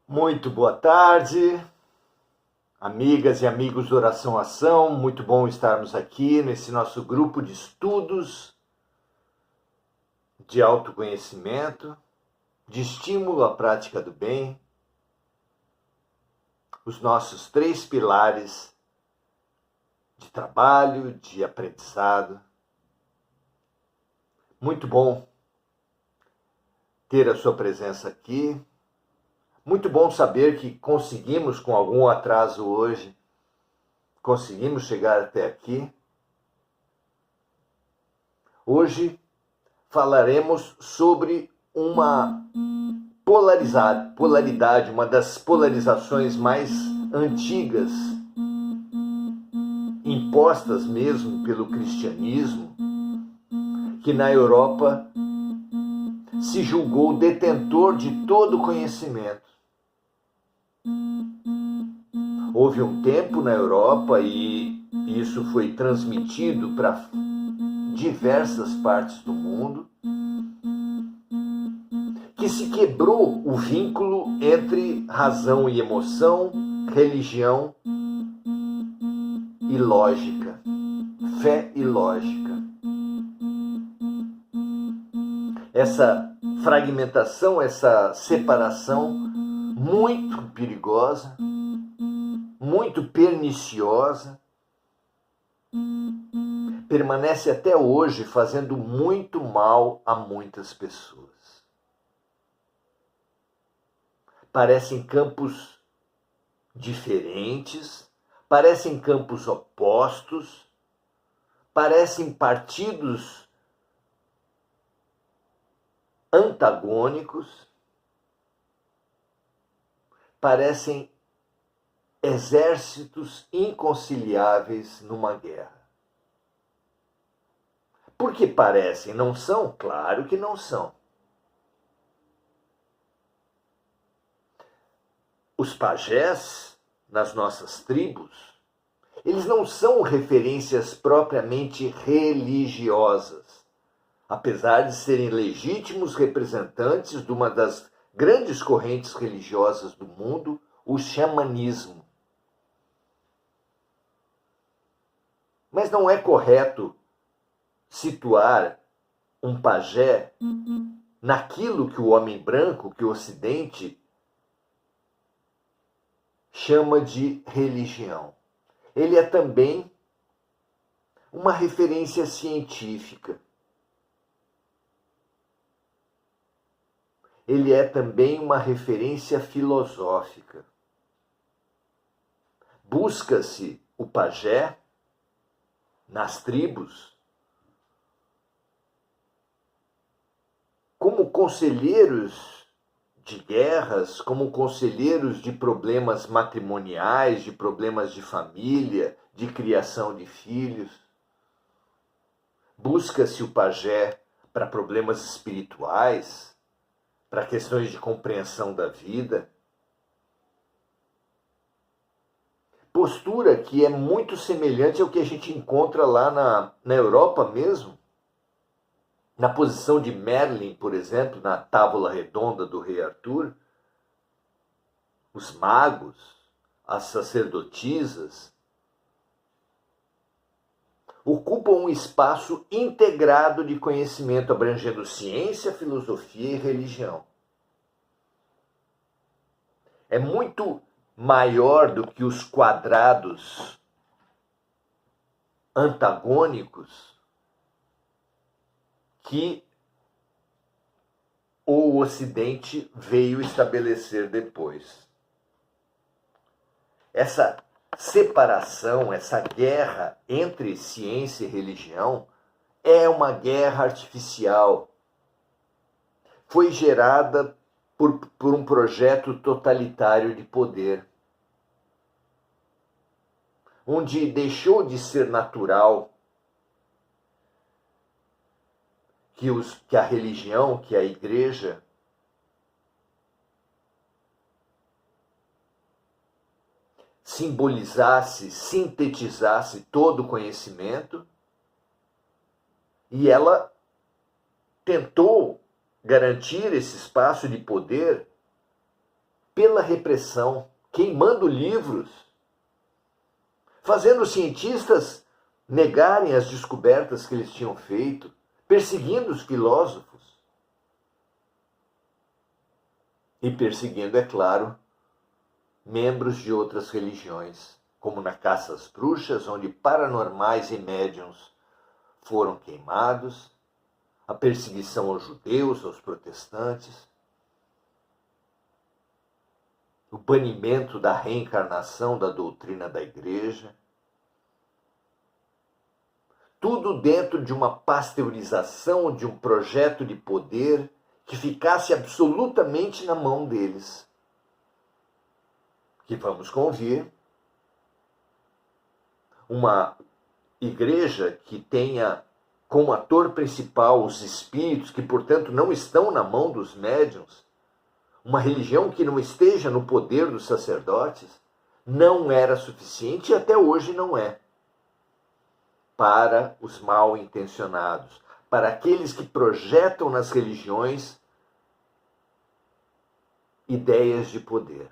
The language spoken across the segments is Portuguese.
Muito boa tarde, amigas e amigos do Oração Ação. Muito bom estarmos aqui nesse nosso grupo de estudos de autoconhecimento, de estímulo à prática do bem, os nossos 3 pilares de trabalho, de aprendizado. Muito bom ter a sua presença aqui. Muito bom saber que conseguimos, com algum atraso hoje, conseguimos chegar até aqui. Hoje falaremos sobre uma polaridade, uma das polarizações mais antigas, impostas mesmo pelo cristianismo, que na Europa se julgou detentor de todo conhecimento. Houve um tempo na Europa, e isso foi transmitido para diversas partes do mundo, que se quebrou o vínculo entre razão e emoção, religião e lógica, fé e lógica. Essa fragmentação, essa separação muito perigosa, muito perniciosa, permanece até hoje fazendo muito mal a muitas pessoas. Parecem campos diferentes, parecem campos opostos, parecem partidos antagônicos, parecem exércitos inconciliáveis numa guerra. Por que parecem? Não são? Claro que não são. Os pajés, nas nossas tribos, eles não são referências propriamente religiosas, apesar de serem legítimos representantes de uma das grandes correntes religiosas do mundo, o xamanismo. Mas não é correto situar um pajé naquilo que o homem branco, que o Ocidente, chama de religião. Ele é também uma referência científica. Ele é também uma referência filosófica. Busca-se o pajé nas tribos como conselheiros de guerras, como conselheiros de problemas matrimoniais, de problemas de família, de criação de filhos. Busca-se o pajé para problemas espirituais, para questões de compreensão da vida. Postura que é muito semelhante ao que a gente encontra lá na Europa mesmo, na posição de Merlin, por exemplo, na Távola Redonda do Rei Arthur. Os magos, as sacerdotisas, ocupam um espaço integrado de conhecimento abrangendo ciência, filosofia e religião. É muito maior do que os quadrados antagônicos que o Ocidente veio estabelecer depois. Essa separação, essa guerra entre ciência e religião é uma guerra artificial. Foi gerada por um projeto totalitário de poder, onde deixou de ser natural que a religião, que a igreja simbolizasse, sintetizasse todo o conhecimento, e ela tentou garantir esse espaço de poder pela repressão, queimando livros, fazendo os cientistas negarem as descobertas que eles tinham feito, perseguindo os filósofos e perseguindo, é claro, membros de outras religiões, como na caça às bruxas, onde paranormais e médiuns foram queimados, a perseguição aos judeus, aos protestantes, o banimento da reencarnação da doutrina da igreja. Tudo dentro de uma pasteurização, de um projeto de poder que ficasse absolutamente na mão deles. Que vamos convir uma igreja que tenha como ator principal os espíritos, que portanto não estão na mão dos médiuns, uma religião que não esteja no poder dos sacerdotes, não era suficiente e até hoje não é, para os mal intencionados, para aqueles que projetam nas religiões ideias de poder.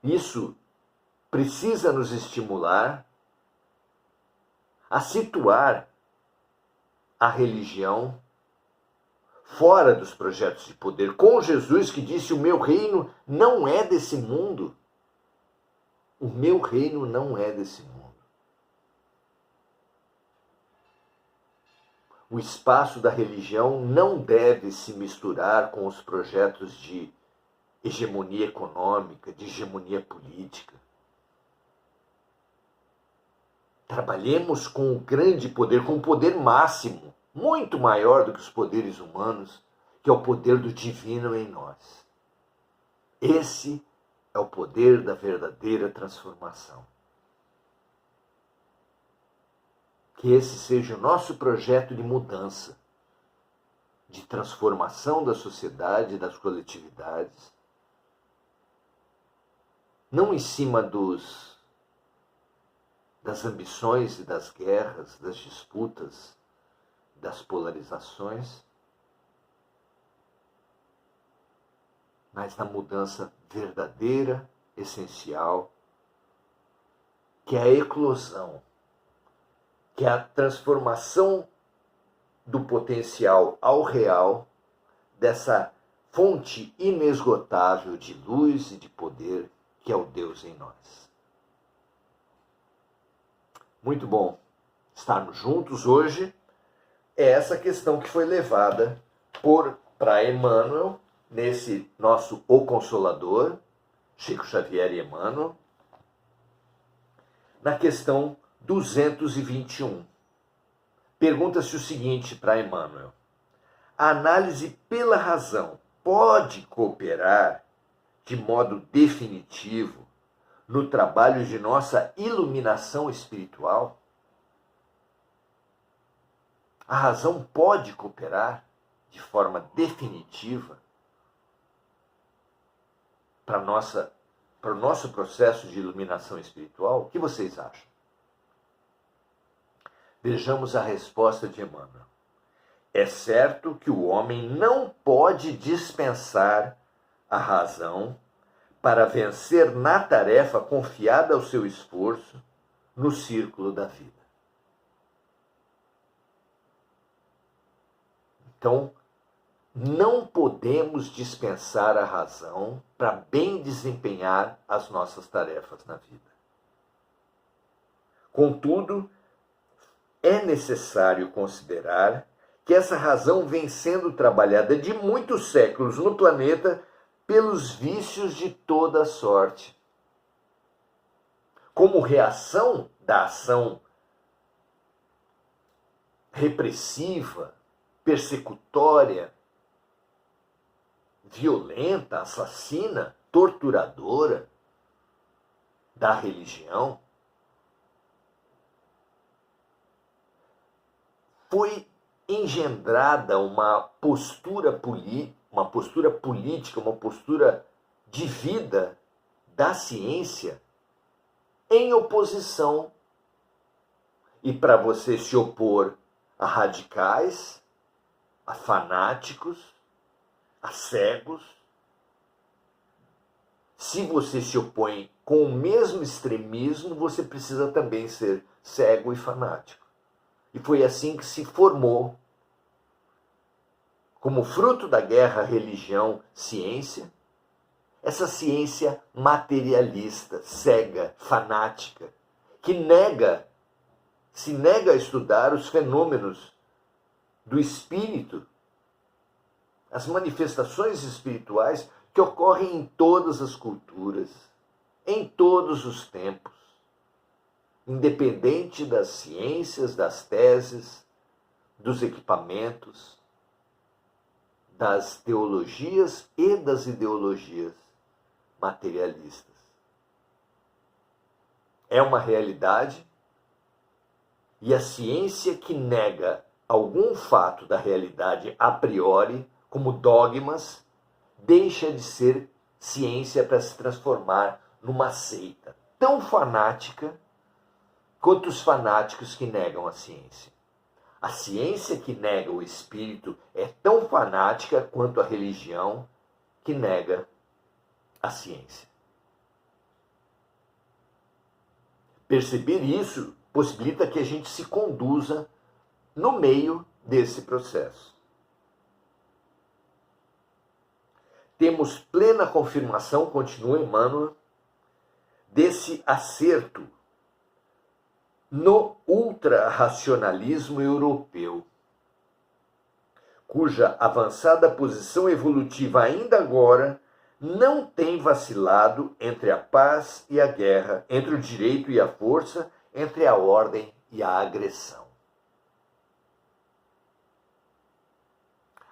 Isso precisa nos estimular a situar a religião fora dos projetos de poder, com Jesus que disse: o meu reino não é desse mundo. O meu reino não é desse mundo. O espaço da religião não deve se misturar com os projetos de hegemonia econômica, de hegemonia política. Trabalhemos com o grande poder, com o poder máximo, muito maior do que os poderes humanos, que é o poder do divino em nós. Esse é o poder da verdadeira transformação. Que esse seja o nosso projeto de mudança, de transformação da sociedade e das coletividades, não em cima das ambições e das guerras, das disputas, das polarizações, mas na mudança verdadeira, essencial, que é a eclosão, que é a transformação do potencial ao real, dessa fonte inesgotável de luz e de poder, que é o Deus em nós. Muito bom estarmos juntos hoje. É essa questão que foi levada para Emmanuel, nesse nosso O Consolador, Chico Xavier e Emmanuel, na questão 221. Pergunta-se o seguinte para Emmanuel: a análise pela razão pode cooperar de modo definitivo no trabalho de nossa iluminação espiritual? A razão pode cooperar de forma definitiva para o nosso processo de iluminação espiritual? O que vocês acham? Vejamos a resposta de Emmanuel. É certo que o homem não pode dispensar a razão para vencer na tarefa confiada ao seu esforço no círculo da vida. Então, não podemos dispensar a razão para bem desempenhar as nossas tarefas na vida. Contudo, é necessário considerar que essa razão vem sendo trabalhada de muitos séculos no planeta pelos vícios de toda sorte. Como reação da ação repressiva, persecutória, violenta, assassina, torturadora da religião, foi engendrada uma postura política, uma postura de vida da ciência em oposição. E para você se opor a radicais, a fanáticos, a cegos. Se você se opõe com o mesmo extremismo, você precisa também ser cego e fanático. E foi assim que se formou, como fruto da guerra religião-ciência, essa ciência materialista, cega, fanática, que se nega a estudar os fenômenos do espírito, as manifestações espirituais que ocorrem em todas as culturas, em todos os tempos, independente das ciências, das teses, dos equipamentos, das teologias e das ideologias materialistas. É uma realidade, e a ciência que nega algum fato da realidade a priori, como dogmas, deixa de ser ciência para se transformar numa seita tão fanática quanto os fanáticos que negam a ciência. A ciência que nega o espírito é tão fanática quanto a religião que nega a ciência. Perceber isso possibilita que a gente se conduza no meio desse processo. Temos plena confirmação, continua Emmanuel, desse acerto no ultrarracionalismo europeu, cuja avançada posição evolutiva ainda agora não tem vacilado entre a paz e a guerra, entre o direito e a força, entre a ordem e a agressão.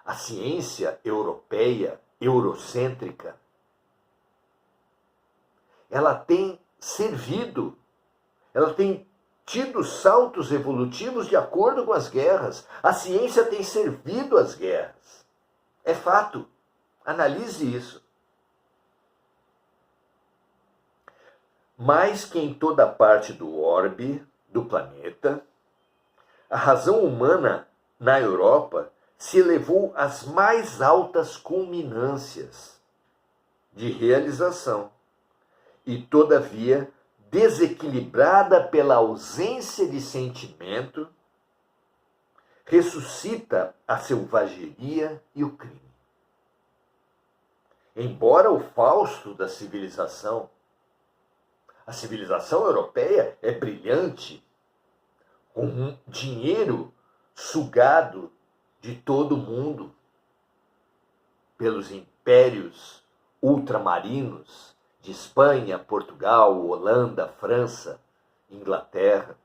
A ciência europeia, eurocêntrica, ela tem servido, ela tem tido saltos evolutivos de acordo com as guerras. A ciência tem servido às guerras. É fato. Analise isso. Mais que em toda parte do orbe do planeta, a razão humana na Europa se elevou às mais altas culminâncias de realização e, todavia, desequilibrada pela ausência de sentimento, ressuscita a selvageria e o crime. Embora o Fausto da civilização, a civilização europeia é brilhante, com um dinheiro sugado de todo o mundo pelos impérios ultramarinos de Espanha, Portugal, Holanda, França, Inglaterra.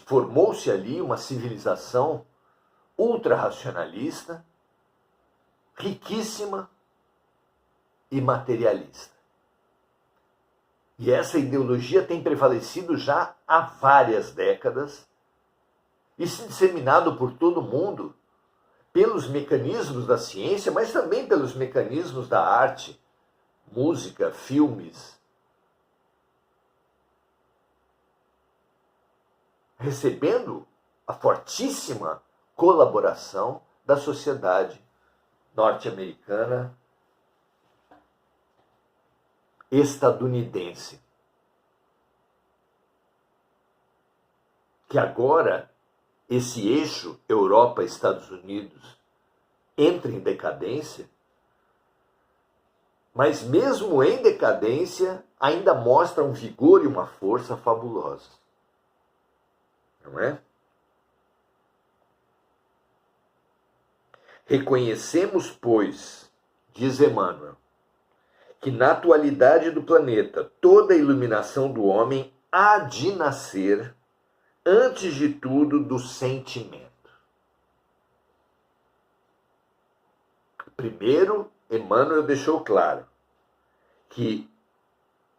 Formou-se ali uma civilização ultrarracionalista, riquíssima e materialista. E essa ideologia tem prevalecido já há várias décadas e se disseminado por todo o mundo pelos mecanismos da ciência, mas também pelos mecanismos da arte, música, filmes, recebendo a fortíssima colaboração da sociedade norte-americana, estadunidense, que agora esse eixo Europa-Estados Unidos entra em decadência, mas mesmo em decadência ainda mostra um vigor e uma força fabulosa. Não é? Reconhecemos, pois, diz Emmanuel, que na atualidade do planeta toda a iluminação do homem há de nascer, antes de tudo, do sentimento. Primeiro, Emmanuel deixou claro que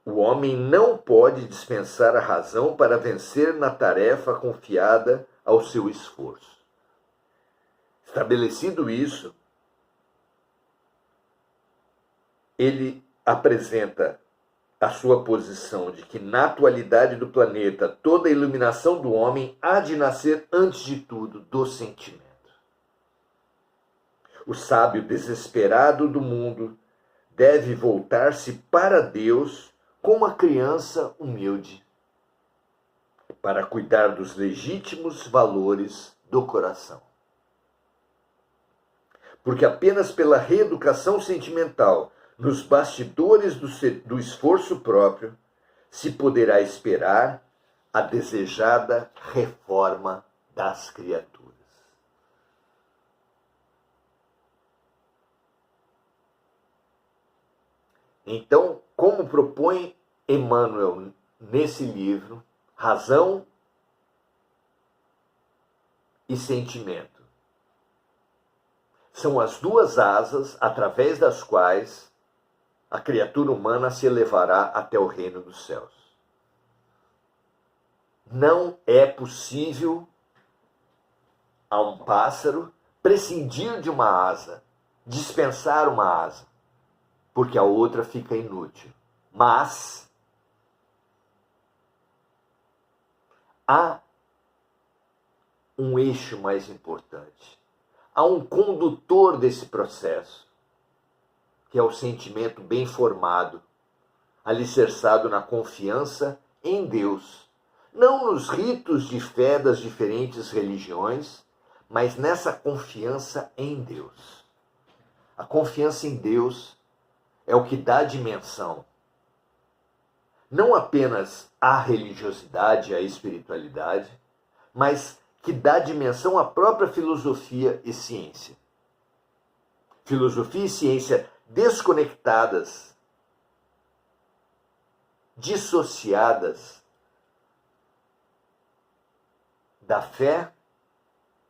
o homem não pode dispensar a razão para vencer na tarefa confiada ao seu esforço. Estabelecido isso, ele apresenta a sua posição de que na atualidade do planeta toda a iluminação do homem há de nascer antes de tudo do sentimento. O sábio desesperado do mundo deve voltar-se para Deus como a criança humilde, para cuidar dos legítimos valores do coração. Porque apenas pela reeducação sentimental nos bastidores do esforço próprio se poderá esperar a desejada reforma das criaturas. Então, como propõe Emmanuel nesse livro, razão e sentimento são as duas asas através das quais a criatura humana se elevará até o reino dos céus. Não é possível a um pássaro prescindir de uma asa, dispensar uma asa, porque a outra fica inútil. Mas há um eixo mais importante. Há um condutor desse processo, que é o sentimento bem formado, alicerçado na confiança em Deus. Não nos ritos de fé das diferentes religiões, mas nessa confiança em Deus. A confiança em Deus é o que dá dimensão, não apenas à religiosidade, à espiritualidade, mas que dá dimensão à própria filosofia e ciência. Filosofia e ciência desconectadas, dissociadas da fé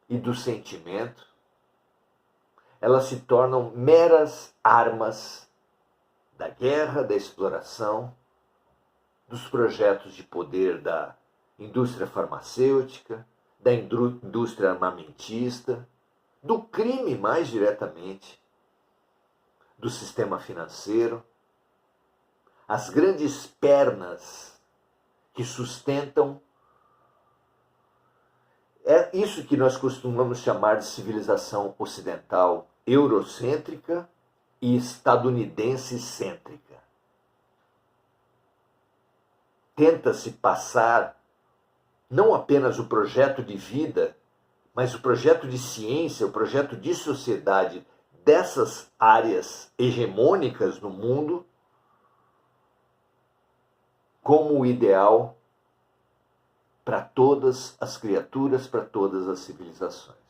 e do sentimento, elas se tornam meras armas da guerra, da exploração, dos projetos de poder da indústria farmacêutica, da indústria armamentista, do crime mais diretamente, do sistema financeiro, as grandes pernas que sustentam é isso que nós costumamos chamar de civilização ocidental eurocêntrica e estadunidense-cêntrica. Tenta-se passar não apenas o projeto de vida, mas o projeto de ciência, o projeto de sociedade dessas áreas hegemônicas no mundo como o ideal para todas as criaturas, para todas as civilizações.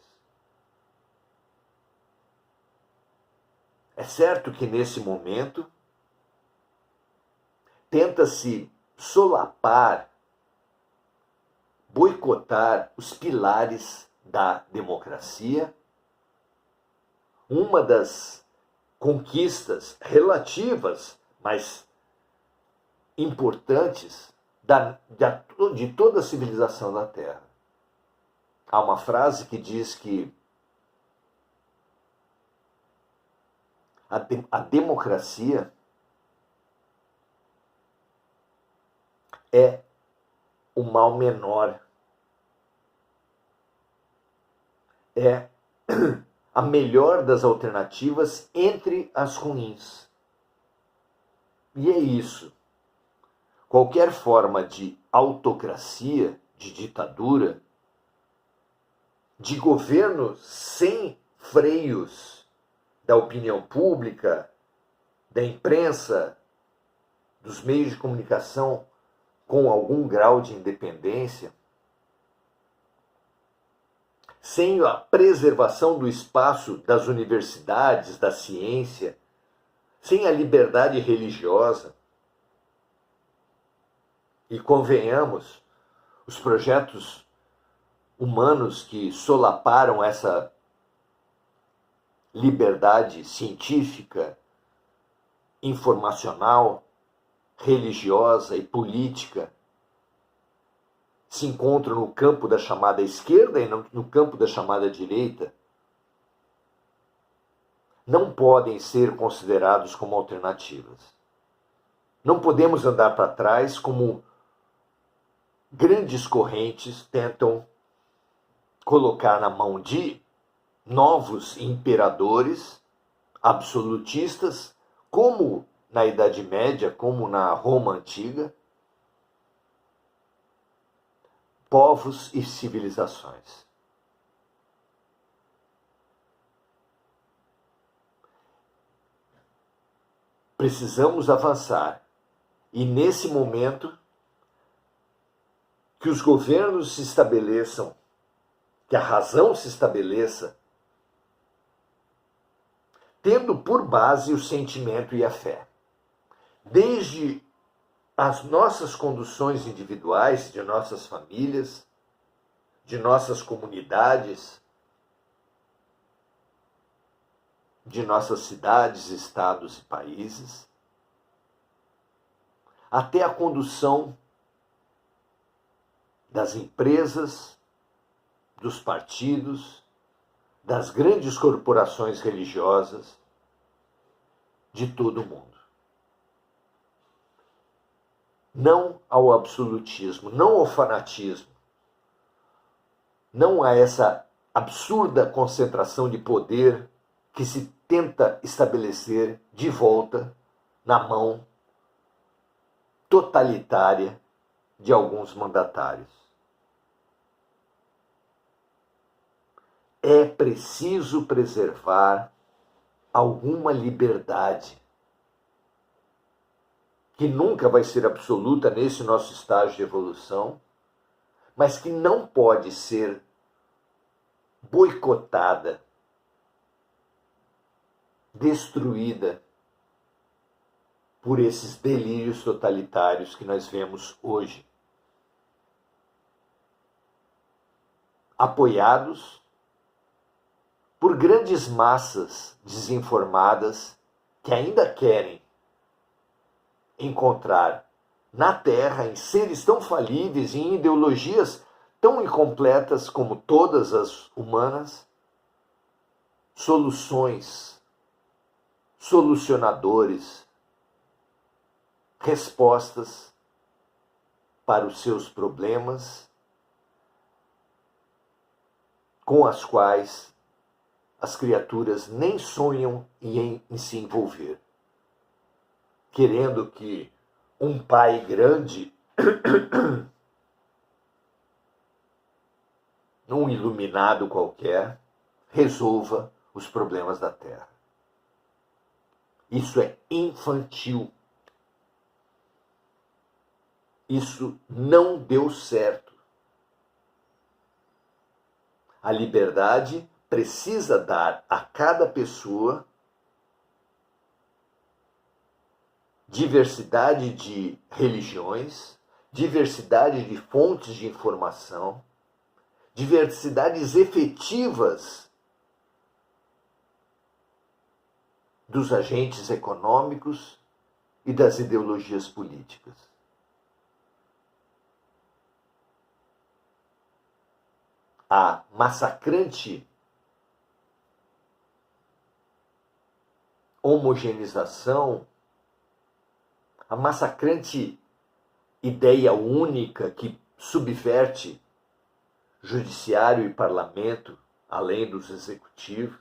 É certo que nesse momento tenta-se solapar, boicotar os pilares da democracia. Uma das conquistas relativas, mas importantes, de toda a civilização da Terra. Há uma frase que diz que a democracia é o mal menor, é a melhor das alternativas entre as ruins. E é isso. Qualquer forma de autocracia, de ditadura, de governo sem freios da opinião pública, da imprensa, dos meios de comunicação com algum grau de independência, sem a preservação do espaço das universidades, da ciência, sem a liberdade religiosa. E convenhamos, os projetos humanos que solaparam essa liberdade científica, informacional, religiosa e política se encontram no campo da chamada esquerda e no campo da chamada direita, não podem ser considerados como alternativas. Não podemos andar para trás como grandes correntes tentam colocar na mão de novos imperadores absolutistas, como na Idade Média, como na Roma Antiga, povos e civilizações. Precisamos avançar. E nesse momento, que os governos se estabeleçam, que a razão se estabeleça, tendo por base o sentimento e a fé. Desde as nossas conduções individuais, de nossas famílias, de nossas comunidades, de nossas cidades, estados e países, até a condução das empresas, dos partidos, das grandes corporações religiosas, de todo o mundo. Não ao absolutismo, não ao fanatismo, não a essa absurda concentração de poder que se tenta estabelecer de volta na mão totalitária de alguns mandatários. É preciso preservar alguma liberdade, que nunca vai ser absoluta nesse nosso estágio de evolução, mas que não pode ser boicotada, destruída por esses delírios totalitários que nós vemos hoje. Apoiados por grandes massas desinformadas que ainda querem encontrar na Terra, em seres tão falíveis e em ideologias tão incompletas como todas as humanas, solucionadores, respostas para os seus problemas, com as quais as criaturas nem sonham em se envolver, querendo que um pai grande, um iluminado qualquer, resolva os problemas da Terra. Isso é infantil. Isso não deu certo. A liberdade precisa dar a cada pessoa diversidade de religiões, diversidade de fontes de informação, diversidades efetivas dos agentes econômicos e das ideologias políticas. A massacrante homogeneização, a massacrante ideia única que subverte judiciário e parlamento, além dos executivos,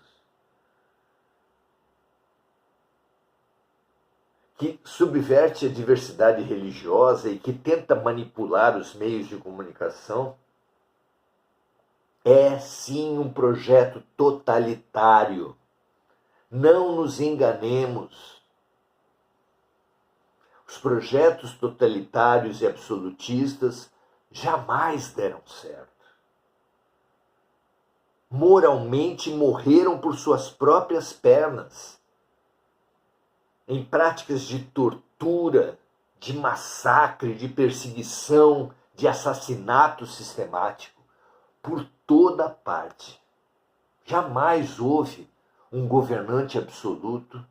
que subverte a diversidade religiosa e que tenta manipular os meios de comunicação, é sim um projeto totalitário. Não nos enganemos. Os projetos totalitários e absolutistas jamais deram certo. Moralmente morreram por suas próprias pernas, em práticas de tortura, de massacre, de perseguição, de assassinato sistemático, por toda parte. Jamais houve um governante absoluto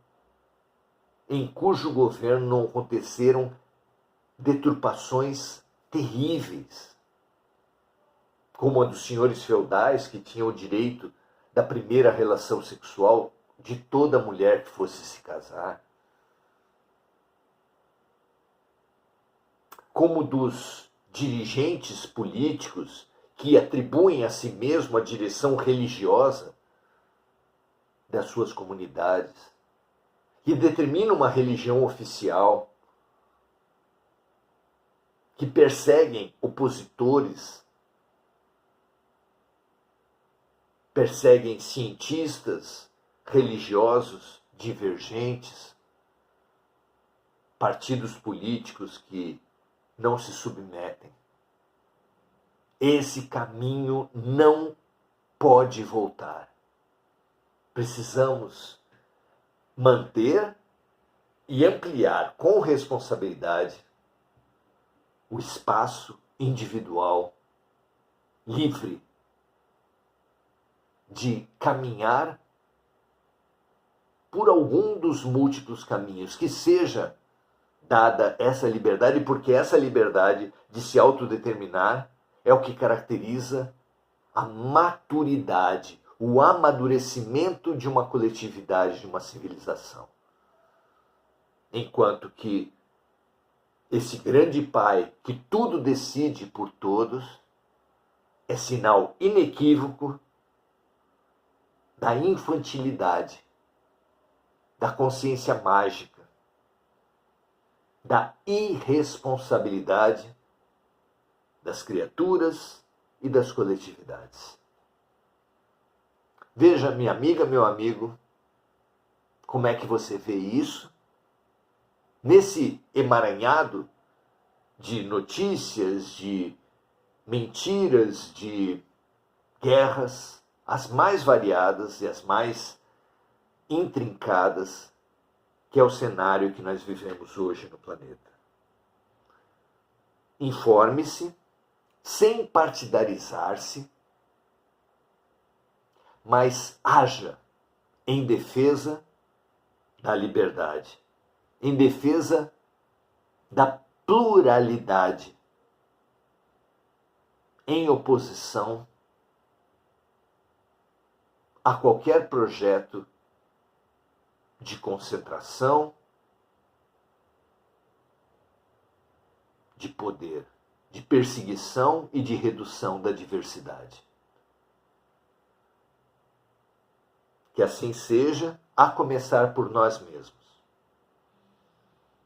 em cujo governo não aconteceram deturpações terríveis, como a dos senhores feudais, que tinham o direito da primeira relação sexual de toda mulher que fosse se casar. como dos dirigentes políticos que atribuem a si mesmo a direção religiosa das suas comunidades, que determinam uma religião oficial, que perseguem opositores, perseguem cientistas religiosos divergentes, partidos políticos que não se submetem. Esse caminho não pode voltar. Precisamos manter e ampliar com responsabilidade o espaço individual livre de caminhar por algum dos múltiplos caminhos, que seja dada essa liberdade, porque essa liberdade de se autodeterminar é o que caracteriza a maturidade, o amadurecimento de uma coletividade, de uma civilização. Enquanto que esse grande Pai, que tudo decide por todos, é sinal inequívoco da infantilidade, da consciência mágica, da irresponsabilidade das criaturas e das coletividades. Veja, minha amiga, meu amigo, como é que você vê isso? Nesse emaranhado de notícias, de mentiras, de guerras, as mais variadas e as mais intrincadas, que é o cenário que nós vivemos hoje no planeta. Informe-se, sem partidarizar-se, mas haja em defesa da liberdade, em defesa da pluralidade, em oposição a qualquer projeto de concentração, de poder, de perseguição e de redução da diversidade. Que assim seja, a começar por nós mesmos.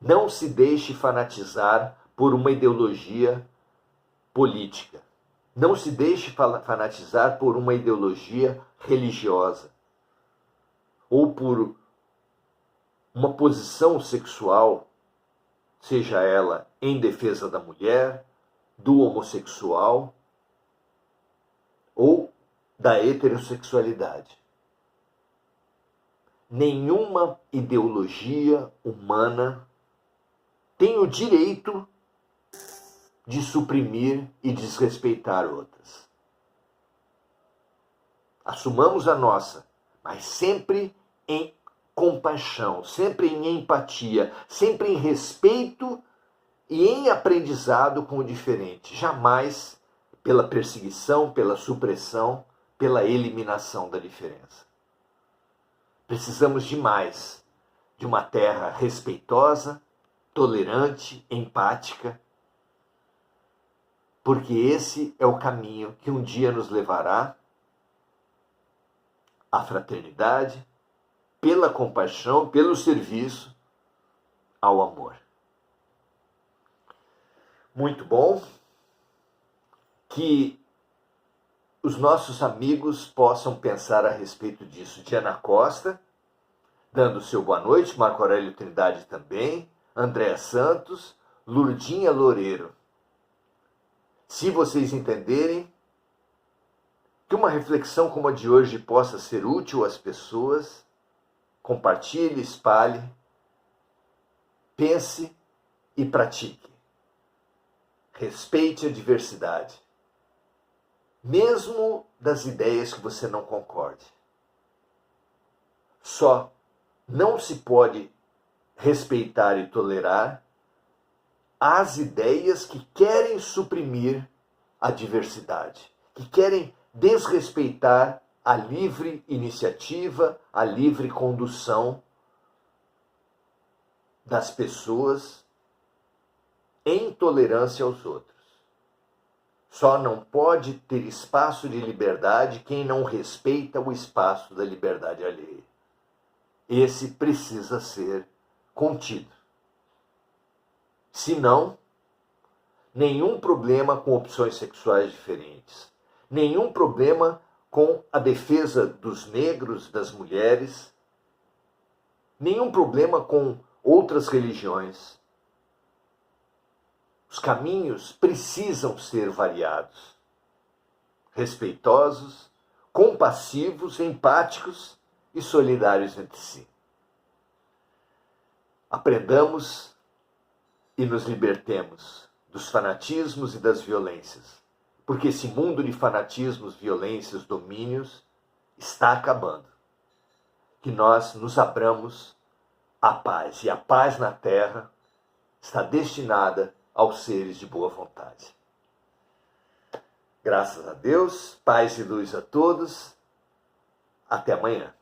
Não se deixe fanatizar por uma ideologia política. Não se deixe fanatizar por uma ideologia religiosa. Ou por uma posição sexual, seja ela em defesa da mulher, do homossexual ou da heterossexualidade. Nenhuma ideologia humana tem o direito de suprimir e desrespeitar outras. Assumamos a nossa, mas sempre em compaixão, sempre em empatia, sempre em respeito e em aprendizado com o diferente, jamais pela perseguição, pela supressão, pela eliminação da diferença. Precisamos demais de uma terra respeitosa, tolerante, empática, porque esse é o caminho que um dia nos levará à fraternidade, pela compaixão, pelo serviço ao amor. Muito bom. Que os nossos amigos possam pensar a respeito disso. Diana Costa, dando seu boa noite, Marco Aurélio Trindade também, Andréa Santos, Lurdinha Loureiro. Se vocês entenderem que uma reflexão como a de hoje possa ser útil às pessoas, compartilhe, espalhe, pense e pratique. Respeite a diversidade, mesmo das ideias que você não concorde. Só não se pode respeitar e tolerar as ideias que querem suprimir a diversidade, que querem desrespeitar a livre iniciativa, a livre condução das pessoas em tolerância aos outros. Só não pode ter espaço de liberdade quem não respeita o espaço da liberdade alheia. Esse precisa ser contido. Se não, nenhum problema com opções sexuais diferentes, nenhum problema com a defesa dos negros, das mulheres, nenhum problema com outras religiões. Os caminhos precisam ser variados, respeitosos, compassivos, empáticos e solidários entre si. Aprendamos e nos libertemos dos fanatismos e das violências, porque esse mundo de fanatismos, violências, domínios está acabando. Que nós nos abramos à paz, e a paz na terra está destinada aos seres de boa vontade. Graças a Deus, paz e luz a todos. Até amanhã.